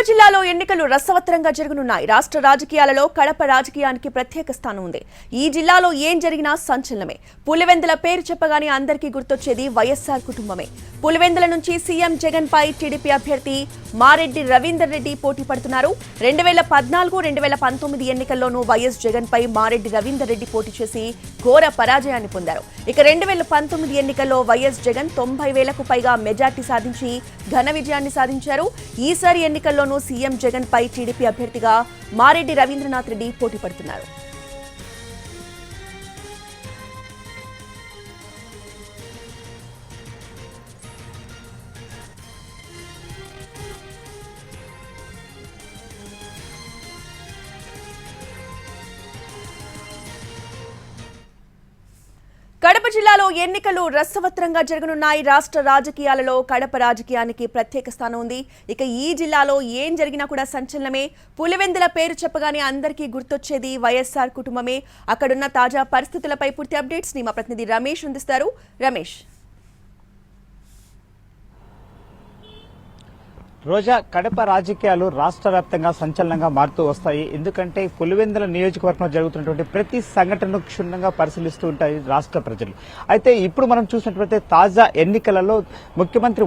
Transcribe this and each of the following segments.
జిల్లాలో ఎన్నికలు రసవత్తరంగా జరగనున్నాయి. రాష్ట్ర రాజకీయాలలో కడప రాజకీయానికి ప్రత్యేక స్థానం ఉంది. ఈ జిల్లాలో ఏం జరిగినా సంచలనమే. పులివెందుల పేరు చెప్పగానే అందరికీ గుర్తొచ్చేది వైఎస్ఆర్ కుటుంబమే. పులివెందుల నుంచి సీఎం జగన్ పై టీడీపీ అభ్యర్థి మారెడ్డి రవీందర్ రెడ్డి పోటీ పడుతున్నారు. 2014-2019 ఎన్నికల్లోనూ వైఎస్ జగన్ పై మారెడ్డి రవీందర్ రెడ్డి పోటీ చేసి ఘోర పరాజయాన్ని పొందారు. ఇక 2019 ఎన్నికల్లో వైఎస్ జగన్ 90,000కు పైగా మెజార్టీ సాధించి ఘన విజయాన్ని సాధించారు. ఈసారి ఎన్నికల్లోనూ సీఎం జగన్ పై టీడీపీ అభ్యర్థిగా మారెడ్డి రవీంద్రనాథ్ రెడ్డి పోటీ పడుతున్నారు. కడప జిల్లాలో ఎన్నికలు రసవత్తరంగా జరగనున్నాయి. రాష్ట్ర రాజకీయాలలో కడప రాజకీయానికి ప్రత్యేక స్థానం ఉంది. ఇక ఈ జిల్లాలో ఏం జరిగినా కూడా సంచలనమే. పులివెందుల పేరు చెప్పగానే అందరికీ గుర్తొచ్చేది వైఎస్ఆర్ కుటుంబమే. అక్కడున్న తాజా పరిస్థితులపై పూర్తి అప్డేట్స్ ని మా ప్రతినిధి రమేష్ అందిస్తారు. రమేష్, రోజా, కడప రాజకీయాలు రాష్ట్ర వ్యాప్తంగా సంచలనంగా మారుతూ వస్తాయి. ఎందుకంటే పులివెందుల నియోజకవర్గంలో జరుగుతున్నటువంటి ప్రతి సంఘటనను క్షుణ్ణంగా పరిశీలిస్తూ ఉంటాయి రాష్ట్ర ప్రజలు. అయితే ఇప్పుడు మనం చూసినట్లయితే తాజా ఎన్నికలలో ముఖ్యమంత్రి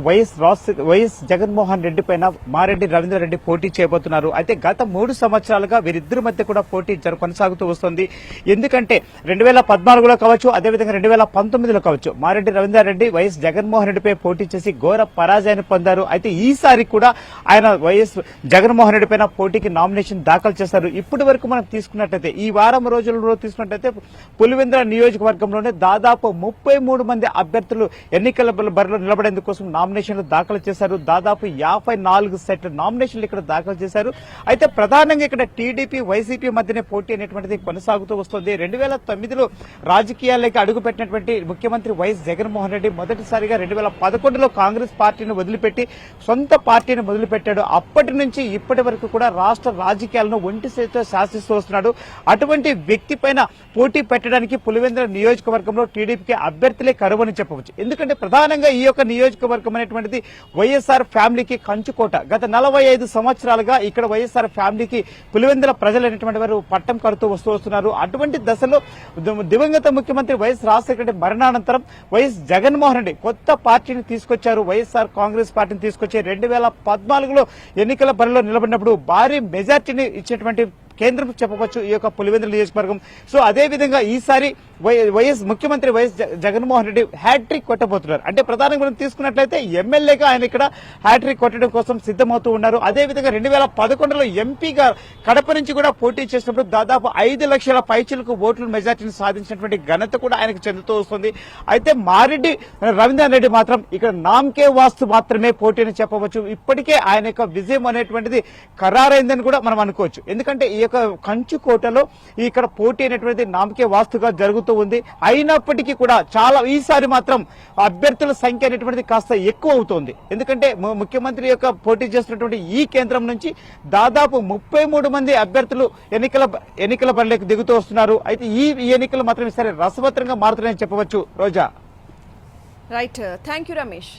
వైఎస్ జగన్మోహన్ రెడ్డి పైన మారెడ్డి రవీందర్ రెడ్డి పోటీ చేయబోతున్నారు. అయితే గత 3 సంవత్సరాలుగా వీరిద్దరి మధ్య కూడా పోటీ కొనసాగుతూ వస్తుంది. ఎందుకంటే 2014లో కావచ్చు, అదేవిధంగా 2019లో కావచ్చు, మారెడ్డి రవీందర్ రెడ్డి వైఎస్ జగన్మోహన్ రెడ్డిపై పోటీ చేసి ఘోర పరాజయాన్ని పొందారు. అయితే ఈసారి కూడా ఆయన వైఎస్ జగన్మోహన్ రెడ్డి పైన పోటీకి నామినేషన్ దాఖలు చేశారు. ఇప్పటి వరకు మనం తీసుకున్నట్లయితే ఈ వారం రోజులలో తీసుకున్నట్లయితే పులివెందుల నియోజకవర్గంలోనే దాదాపు 33 మంది అభ్యర్థులు ఎన్నికల బరిలో నిలబడేందుకోసం నామినేషన్లు దాఖలు చేశారు. దాదాపు 54 సెట్ల నామినేషన్లు ఇక్కడ దాఖలు చేశారు. అయితే ప్రధానంగా ఇక్కడ టీడీపీ వైసీపీ మధ్యనే పోటీ అనేటువంటిది కొనసాగుతూ వస్తుంది. 2009లో రాజకీయాల్లోకి అడుగుపెట్టినటువంటి ముఖ్యమంత్రి వైఎస్ జగన్మోహన్ రెడ్డి మొదటిసారిగా 2011లో కాంగ్రెస్ పార్టీని వదిలిపెట్టి సొంత పార్టీని మొదలుపెట్టాడు. అప్పటి నుంచి ఇప్పటి వరకు కూడా రాష్ట్ర రాజకీయాలను ఒంటి చేతితో శాసిస్తూ వస్తున్నాడు. అటువంటి వ్యక్తి పైన పోటీ పెట్టడానికి పులివెందుల నియోజకవర్గంలో టీడీపీకి అభ్యర్థులే కరువని చెప్పవచ్చు. ఎందుకంటే ప్రధానంగా ఈ యొక్క నియోజకవర్గం అనేటువంటిది వైఎస్ఆర్ ఫ్యామిలీకి కంచుకోట. గత 45 సంవత్సరాలుగా ఇక్కడ వైఎస్ఆర్ ఫ్యామిలీకి పులివెందుల ప్రజలైనటువంటి వారు పట్టం కడుతూ వస్తున్నారు. అటువంటి దశలో దివంగత ముఖ్యమంత్రి వైఎస్ రాజశేఖర రెడ్డి మరణానంతరం వైఎస్ జగన్మోహన్ రెడ్డి కొత్త పార్టీని తీసుకొచ్చారు. వైఎస్ఆర్ కాంగ్రెస్ పార్టీని తీసుకొచ్చి 2014లో ఎన్నికల బరిలో నిలబడినప్పుడు భారీ మెజార్టీని ఇచ్చేటువంటి కేంద్రం చెప్పవచ్చు ఈ యొక్క పులివెందుల నియోజకవర్గం. సో అదేవిధంగా ఈసారి ముఖ్యమంత్రి వైఎస్ జగన్మోహన్ రెడ్డి హ్యాట్రిక్ కొట్టబోతున్నారు. అంటే ప్రధానంగా మనం తీసుకున్నట్లయితే ఎమ్మెల్యేగా ఆయన ఇక్కడ హ్యాట్రిక్ కొట్టడం కోసం సిద్దమవుతూ ఉన్నారు. అదేవిధంగా 2011లో ఎంపీగా కడప నుంచి కూడా పోటీ చేసినప్పుడు దాదాపు 5 లక్షల పైచిలకు ఓట్ల మెజార్టీని సాధించినటువంటి ఘనత కూడా ఆయనకు చెందుతూ వస్తుంది. అయితే మారెడ్డి రవీందర్ రెడ్డి మాత్రం ఇక్కడ నామకే వాస్తు మాత్రమే పోటీ అని చెప్పవచ్చు. ఇప్పటికే ఆయన యొక్క విజయం అనేటువంటిది ఖరారైందని కూడా మనం అనుకోవచ్చు. ఎందుకంటే ఈ యొక్క కంచుకోటలో ఇక్కడ పోటీ అనేటువంటిది నామకే వాస్తుగా జరుగుతూ ఉంది. అయినప్పటికీ కూడా ఈసారి మాత్రం అభ్యర్థుల సంఖ్య అనేటువంటిది కాస్త ఎక్కువ అవుతోంది. ఎందుకంటే ముఖ్యమంత్రి యొక్క పోటీ చేస్తున్నటువంటి ఈ కేంద్రం నుంచి దాదాపు 33 మంది అభ్యర్థులు ఎన్నికల బరిలోకి దిగుతూ వస్తున్నారు. అయితే ఈ ఎన్నికలు మాత్రం ఈసారి రసవత్తరంగా మారుతున్నాయని చెప్పవచ్చు. రోజా, రైట్, థ్యాంక్ యూ రమేష్.